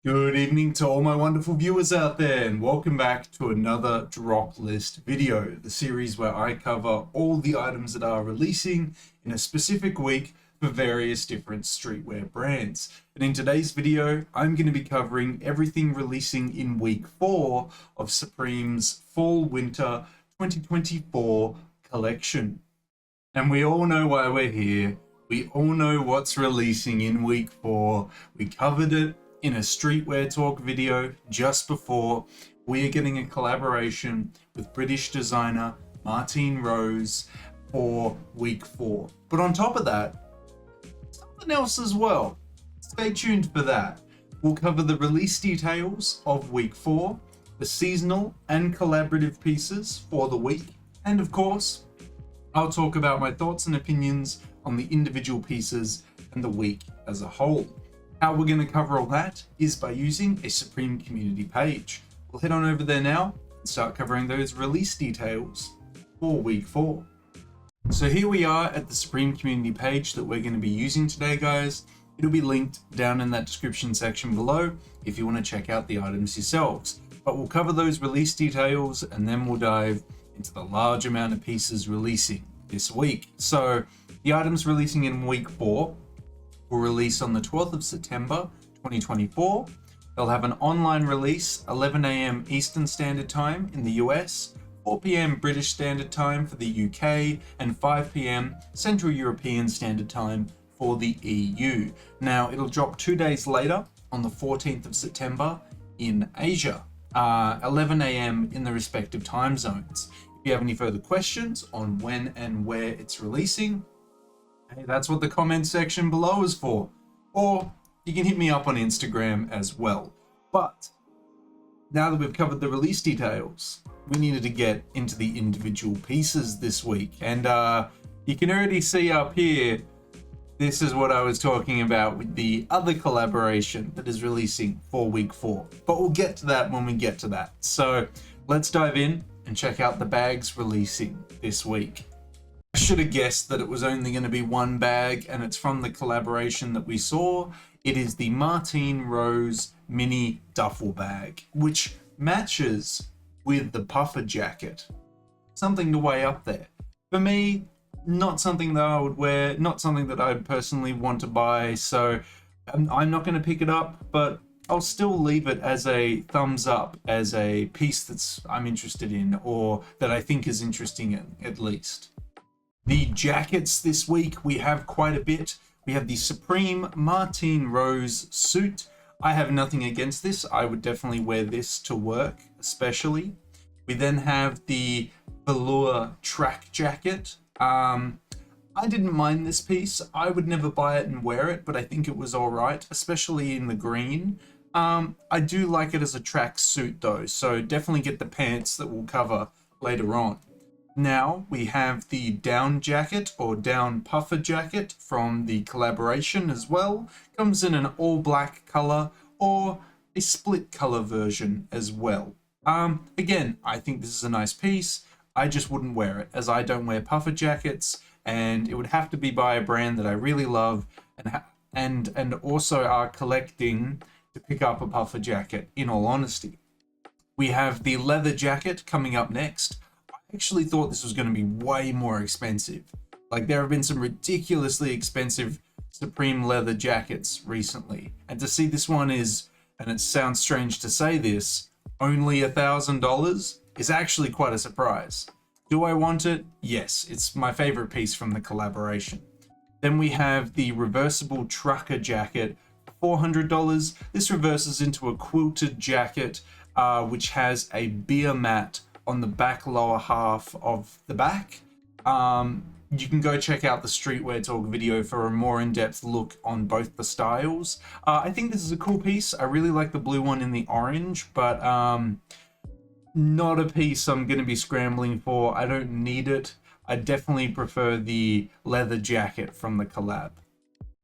Good evening to all my wonderful viewers out there, and welcome back to another drop list video, the series where I cover all the items that are releasing in a specific week for various different streetwear brands. And in today's video, I'm going to be covering everything releasing in week 4 of Supreme's Fall/Winter 2024 collection. And we all know why we're here. We all know what's releasing in week 4. We covered it in a Streetwear Talk video just before. We are getting a collaboration with British designer Martine Rose for week 4. But on top of that, something else as well. Stay tuned for that. We'll cover the release details of week 4, the seasonal and collaborative pieces for the week, and of course, I'll talk about my thoughts and opinions on the individual pieces and the week as a whole. How we're going to cover all that is by using a Supreme community page. We'll head on over there now and start covering those release details for week 4. So here we are at the Supreme community page that we're going to be using today, guys. It'll be linked down in that description section below if you want to check out the items yourselves. But we'll cover those release details and then we'll dive into the large amount of pieces releasing this week. So the items releasing in week 4 will release on the 12th of September 2024. They'll have an online release 11 a.m. Eastern Standard Time in the US, 4 p.m. British Standard Time for the UK, and 5 p.m. Central European Standard Time for the EU. Now, it'll drop 2 days later on the 14th of September in Asia, 11 a.m. in the respective time zones. If you have any further questions on when and where it's releasing, hey, that's what the comment section below is for. Or you can hit me up on Instagram as well. But now that we've covered the release details, we needed to get into the individual pieces this week. And you can already see up here, this is what I was talking about with the other collaboration that is releasing for week 4. But we'll get to that when we get to that. So let's dive in and check out the bags releasing this week. I should have guessed that it was only going to be one bag, and it's from the collaboration that we saw. It is the Martine Rose mini duffel bag, which matches with the puffer jacket. Something to weigh up there. For me, not something that I would wear, not something that I'd personally want to buy, so I'm not going to pick it up, but I'll still leave it as a thumbs up, as a piece that's I'm interested in, or that I think is interesting at least. The jackets this week, we have quite a bit. We have the Supreme Martine Rose suit. I have nothing against this. I would definitely wear this to work, especially. We then have the velour track jacket. I didn't mind this piece. I would never buy it and wear it, but I think it was all right, especially in the green. I do like it as a track suit though, so definitely get the pants that we'll cover later on. Now we have the down jacket or down puffer jacket from the collaboration as well. Comes in an all black color or a split color version as well. Again, I think this is a nice piece. I just wouldn't wear it as I don't wear puffer jackets, and it would have to be by a brand that I really love and also are collecting to pick up a puffer jacket, in all honesty. We have the leather jacket coming up next. I actually thought this was going to be way more expensive. Like, there have been some ridiculously expensive Supreme leather jackets recently, and to see this one is, and it sounds strange to say this, only $1,000 is actually quite a surprise. Do I want it? Yes, it's my favorite piece from the collaboration. Then we have the reversible trucker jacket, $400. This reverses into a quilted jacket, which has a beer mat on the back lower half of the back. You can go check out the Streetwear Talk video for a more in-depth look on both the styles. I think this is a cool piece. I really like the blue one in the orange, but not a piece I'm going to be scrambling for. I don't need it. I definitely prefer the leather jacket from the collab.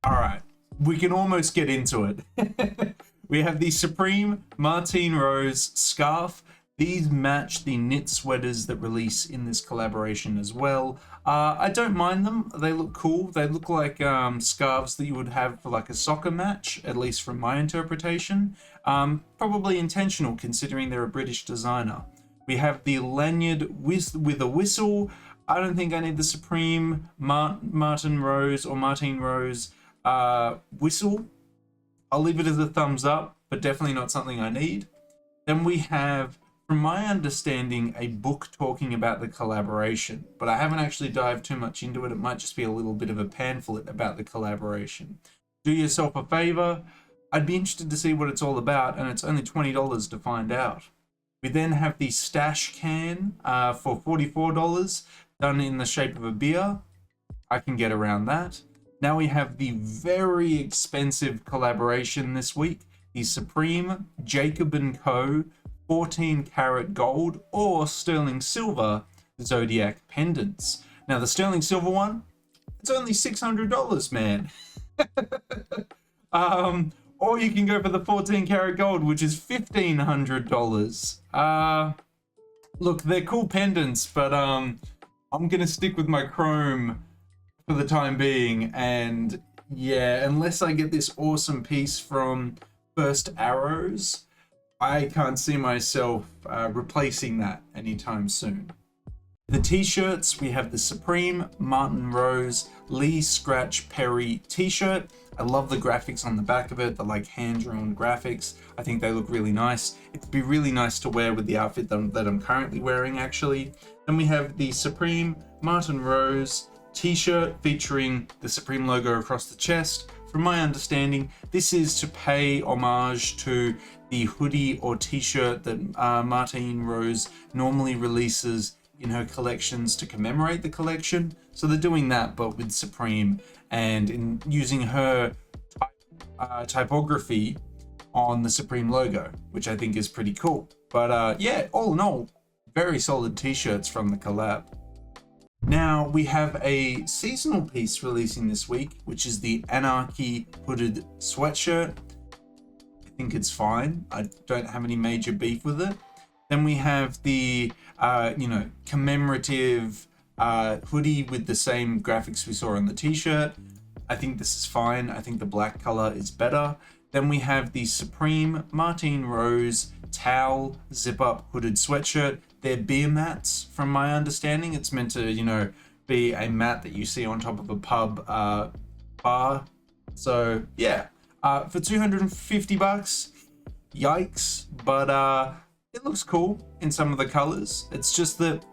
All right, we can almost get into it. We have the Supreme Martine Rose scarf. These match the knit sweaters that release in this collaboration as well. I don't mind them. They look cool. They look like scarves that you would have for like a soccer match, at least from my interpretation. Probably intentional considering they're a British designer. We have the lanyard with a whistle. I don't think I need the Supreme Martine Rose whistle. I'll leave it as a thumbs up, but definitely not something I need. Then we have, from my understanding, a book talking about the collaboration, but I haven't actually dived too much into it. It might just be a little bit of a pamphlet about the collaboration. Do yourself a favor. I'd be interested to see what it's all about, and it's only $20 to find out. We then have the stash can for $44, done in the shape of a beer. I can get around that. Now we have the very expensive collaboration this week, the Supreme Jacob & Co. 14 karat gold or sterling silver Zodiac pendants. Now the sterling silver one, it's only $600, man. Or you can go for the 14 karat gold, which is $1,500. Look, they're cool pendants, but I'm gonna stick with my chrome for the time being, and yeah, unless I get this awesome piece from First Arrows, I can't see myself replacing that anytime soon. The t-shirts, we have the Supreme Martine Rose Lee Scratch Perry t-shirt. I love the graphics on the back of it, the like hand-drawn graphics. I think they look really nice. It'd be really nice to wear with the outfit that I'm currently wearing, actually. Then we have the Supreme Martine Rose t-shirt featuring the Supreme logo across the chest. From my understanding, this is to pay homage to the hoodie or t-shirt that Martine Rose normally releases in her collections to commemorate the collection. So they're doing that, but with Supreme, and in using her typography on the Supreme logo, which I think is pretty cool. But yeah, all in all, very solid t-shirts from the collab. Now we have a seasonal piece releasing this week, which is the Anarchy hooded sweatshirt. I think it's fine. I don't have any major beef with it. Then we have the commemorative hoodie with the same graphics we saw on the t-shirt. I think this is fine. I think the black color is better. Then we have the Supreme Martine Rose towel zip-up hooded sweatshirt. They're beer mats, from my understanding. It's meant to, be a mat that you see on top of a pub bar. So yeah, for $250, yikes. But it looks cool in some of the colors. It's just that,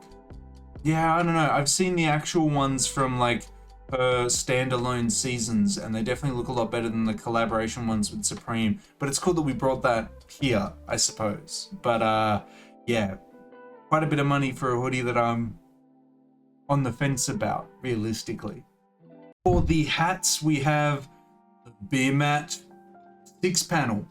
yeah, I don't know. I've seen the actual ones from like her standalone seasons, and they definitely look a lot better than the collaboration ones with Supreme. But it's cool that we brought that here, I suppose. But yeah, quite a bit of money for a hoodie that I'm on the fence about, realistically. For the hats, we have the beer mat 6-panel.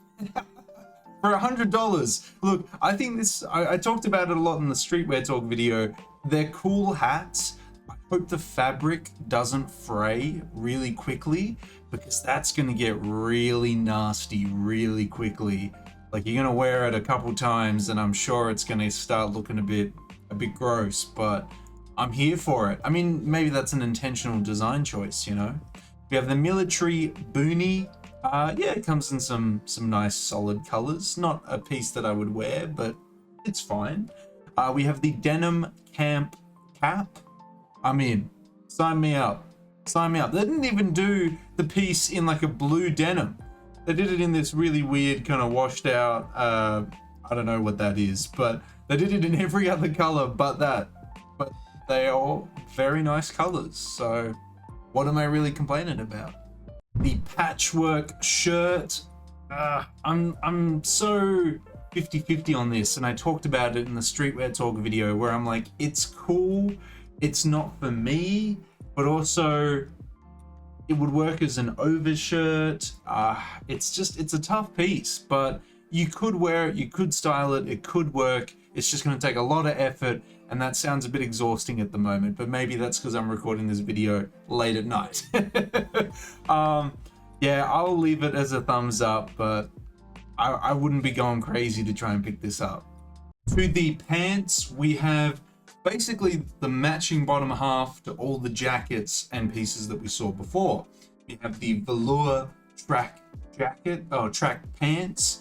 For $100. Look, I think this, I talked about it a lot in the Streetwear Talk video. They're cool hats. I hope the fabric doesn't fray really quickly, because that's going to get really nasty really quickly. Like, you're going to wear it a couple times and I'm sure it's going to start looking a bit gross, but I'm here for it. I mean, maybe that's an intentional design choice, We have the military boonie. Yeah, it comes in some nice solid colors. Not a piece that I would wear, but it's fine. We have the denim camp cap. I'm in. Sign me up. Sign me up. They didn't even do the piece in like a blue denim. They did it in this really weird kind of washed out, I don't know what that is, but they did it in every other color but that. But they are all very nice colors, so what am I really complaining about? The patchwork shirt. I'm so 50-50 on this, and I talked about it in the Streetwear Talk video where I'm like, it's cool, it's not for me, but also it would work as an overshirt. It's a tough piece, but you could wear it, you could style it, it could work. It's just going to take a lot of effort, and that sounds a bit exhausting at the moment, but maybe that's because I'm recording this video late at night. Yeah, I'll leave it as a thumbs up, but I wouldn't be going crazy to try and pick this up. To the pants, we have basically the matching bottom half to all the jackets and pieces that we saw before. We have the velour track pants.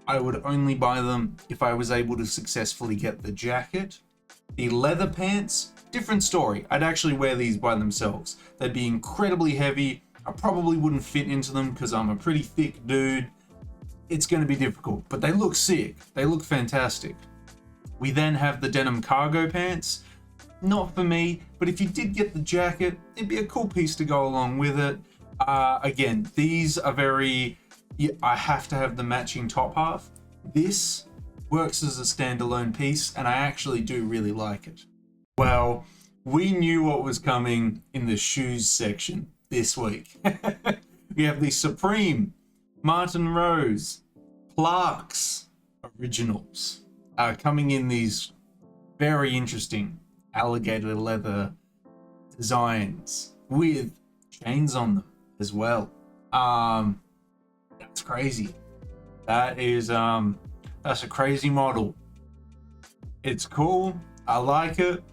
I would only buy them if I was able to successfully get the jacket. The leather pants, different story. I'd actually wear these by themselves. They'd be incredibly heavy. I probably wouldn't fit into them because I'm a pretty thick dude. It's going to be difficult, but they look sick. They look fantastic. We then have the denim cargo pants. Not for me, but if you did get the jacket, it'd be a cool piece to go along with it. Again, these are very... I have to have the matching top half. This works as a standalone piece, and I actually do really like it. Well, we knew what was coming in the shoes section this week. We have the Supreme Martin Rose Clarks Originals coming in these very interesting alligator leather designs with chains on them as well. That's crazy. That is that's a crazy model. It's cool, I like it,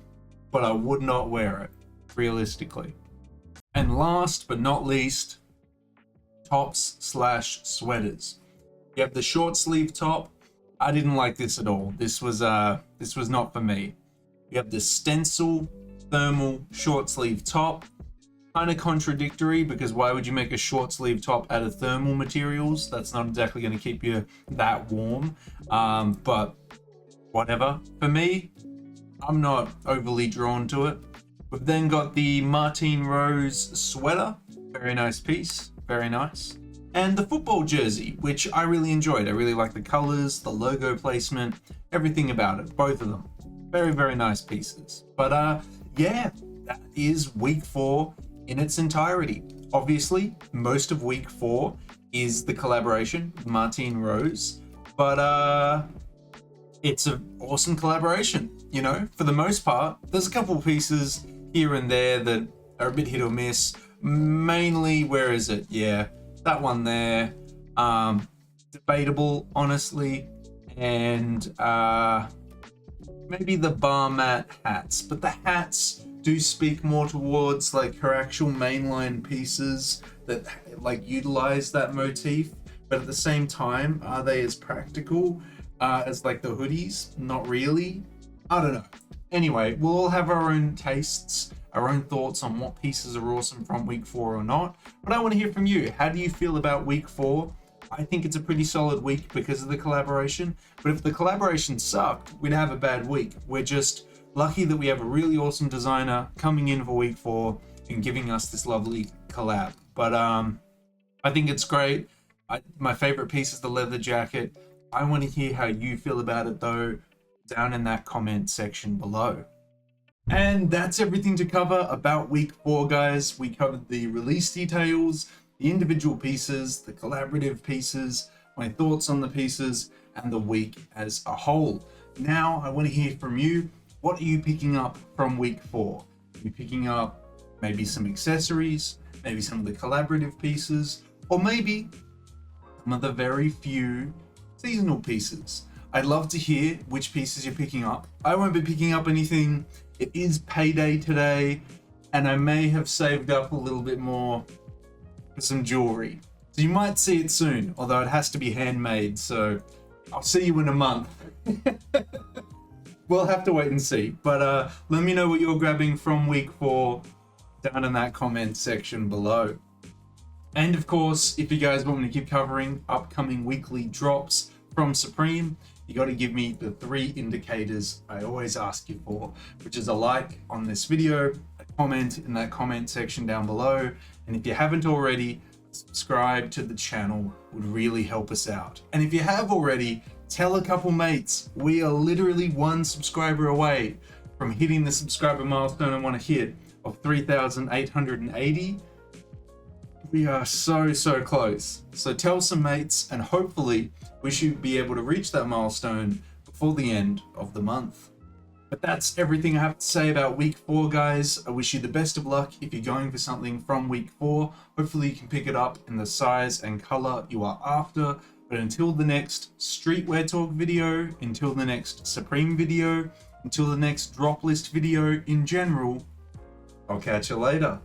but I would not wear it realistically. And last but not least, tops / sweaters. You have the short sleeve top. I didn't like this at all. This was not for me. You have the stencil thermal short sleeve top. Kind of contradictory, because why would you make a short sleeve top out of thermal materials? That's not exactly going to keep you that warm. But whatever. For me, I'm not overly drawn to it. We've then got the Martin Rose sweater. Very nice piece. Very nice. And the football jersey, which I really enjoyed. I really like the colors, the logo placement, everything about it. Both of them. Very, very nice pieces. But yeah, that is week 4 in its entirety. Obviously, most of week 4 is the collaboration with Martin Rose. But it's an awesome collaboration, you know, for the most part. There's a couple pieces here and there that are a bit hit or miss. Mainly, where is it? Yeah, that one there. Debatable, honestly. And maybe the bar mat hats. But the hats do speak more towards like her actual mainline pieces that like utilize that motif. But at the same time, are they as practical as like the hoodies? Not really. I don't know. Anyway, we'll all have our own tastes, our own thoughts on what pieces are awesome from week 4 or not. But I want to hear from you. How do you feel about week 4? I think it's a pretty solid week because of the collaboration. But if the collaboration sucked, we'd have a bad week. We're just lucky that we have a really awesome designer coming in for week 4 and giving us this lovely collab. But I think it's great. My favorite piece is the leather jacket. I want to hear how you feel about it though, down in that comment section below. And that's everything to cover about week 4, guys. We covered the release details, the individual pieces, the collaborative pieces, my thoughts on the pieces, and the week as a whole. Now I want to hear from you. What are you picking up from week 4? Are you picking up maybe some accessories, maybe some of the collaborative pieces, or maybe some of the very few seasonal pieces? I'd love to hear which pieces you're picking up. I won't be picking up anything. It is payday today, and I may have saved up a little bit more for some jewelry. So you might see it soon, although it has to be handmade, so I'll see you in a month. We'll have to wait and see. But let me know what you're grabbing from week 4 down in that comment section below. And of course, if you guys want me to keep covering upcoming weekly drops from Supreme, you got to give me the 3 indicators I always ask you for, which is a like on this video, a comment in that comment section down below, and if you haven't already, subscribe to the channel would really help us out. And if you have already, tell a couple mates. We are literally 1 subscriber away from hitting the subscriber milestone I want to hit of 3,880. We are so close. So tell some mates, and hopefully we should be able to reach that milestone before the end of the month. But that's everything I have to say about week 4, guys. I wish you the best of luck if you're going for something from week 4. Hopefully you can pick it up in the size and color you are after. But until the next streetwear talk video, until the next Supreme video, until the next drop list video in general, I'll catch you later.